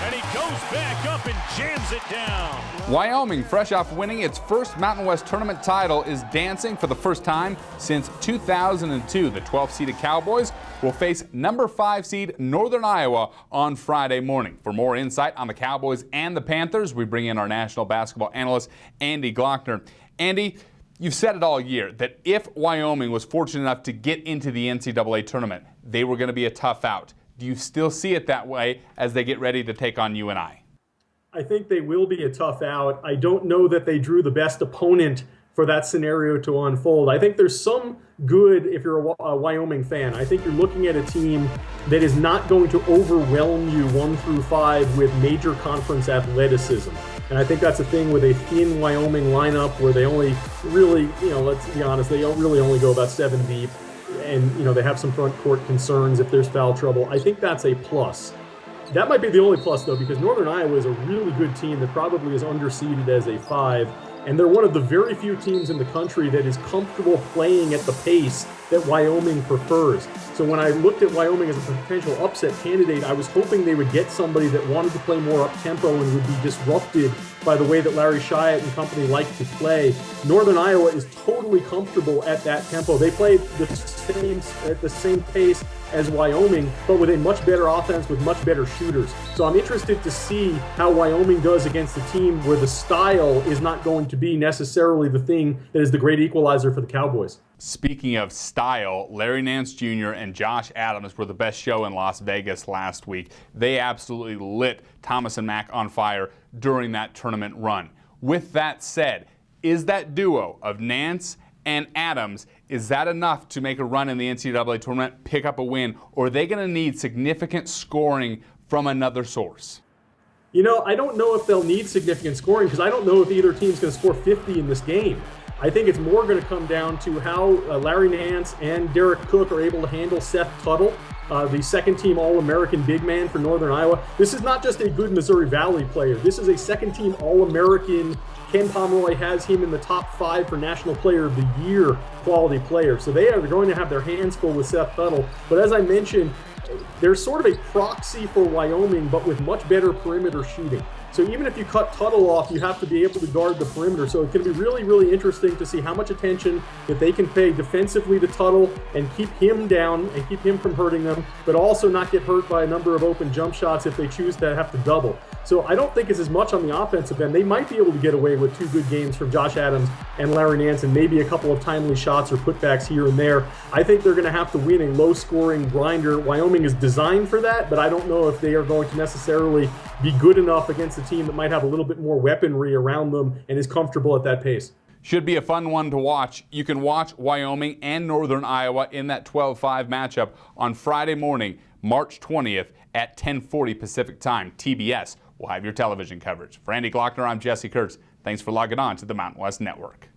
And he goes back up and jams it down. Wyoming, fresh off winning its first Mountain West Tournament title, is dancing for the first time since 2002. The 12th-seeded Cowboys will face number 5 seed Northern Iowa on Friday morning. For more insight on the Cowboys and the Panthers, we bring in our national basketball analyst, Andy Glockner. Andy, you've said it all year that if Wyoming was fortunate enough to get into the NCAA tournament, they were going to be a tough out. Do you still see it that way as they get ready to take on UNI? I think they will be a tough out. I don't know that they drew the best opponent for that scenario to unfold. I think there's some good if you're a Wyoming fan. I think you're looking at a team that is not going to overwhelm you 1 through 5 with major conference athleticism. And I think that's a thing with a thin Wyoming lineup where they only really, let's be honest, they don't really only go about 7 deep. And, they have some front court concerns if there's foul trouble. I think that's a plus. That might be the only plus, though, because Northern Iowa is a really good team that probably is underseeded as a 5. And they're one of the very few teams in the country that is comfortable playing at the pace that Wyoming prefers. So when I looked at Wyoming as a potential upset candidate, I was hoping they would get somebody that wanted to play more up-tempo and would be disrupted by the way that Larry Shiat and company like to play. Northern Iowa is totally comfortable at that tempo. They play at the same pace as Wyoming, but with a much better offense with much better shooters. So I'm interested to see how Wyoming does against a team where the style is not going to be necessarily the thing that is the great equalizer for the Cowboys. Speaking of style, Larry Nance Jr. and Josh Adams were the best show in Las Vegas last week. They absolutely lit Thomas and Mack on fire during that tournament run. With that said, is that duo of Nance and Adams, is that enough to make a run in the NCAA tournament, pick up a win, or are they going to need significant scoring from another source? I don't know if they'll need significant scoring because I don't know if either team's going to score 50 in this game. I think it's more going to come down to how Larry Nance and Derek Cook are able to handle Seth Tuttle, the second-team All-American big man for Northern Iowa. This is not just a good Missouri Valley player. This is a second-team All-American. Ken Pomeroy has him in the top 5 for National Player of the Year quality player. So they are going to have their hands full with Seth Tuttle. But as I mentioned, they're sort of a proxy for Wyoming, but with much better perimeter shooting. So even if you cut Tuttle off, you have to be able to guard the perimeter. So it's going to be really, really interesting to see how much attention that they can pay defensively to Tuttle and keep him down and keep him from hurting them, but also not get hurt by a number of open jump shots if they choose to have to double. So I don't think it's as much on the offensive end. They might be able to get away with 2 good games from Josh Adams and Larry Nance and maybe a couple of timely shots or putbacks here and there. I think they're going to have to win a low-scoring grinder. Wyoming is designed for that, but I don't know if they are going to necessarily be good enough against a team that might have a little bit more weaponry around them and is comfortable at that pace. Should be a fun one to watch. You can watch Wyoming and Northern Iowa in that 12-5 matchup on Friday morning, March 20th at 10:40 Pacific Time. TBS will have your television coverage. For Andy Glockner, I'm Jesse Kurtz. Thanks for logging on to the Mountain West Network.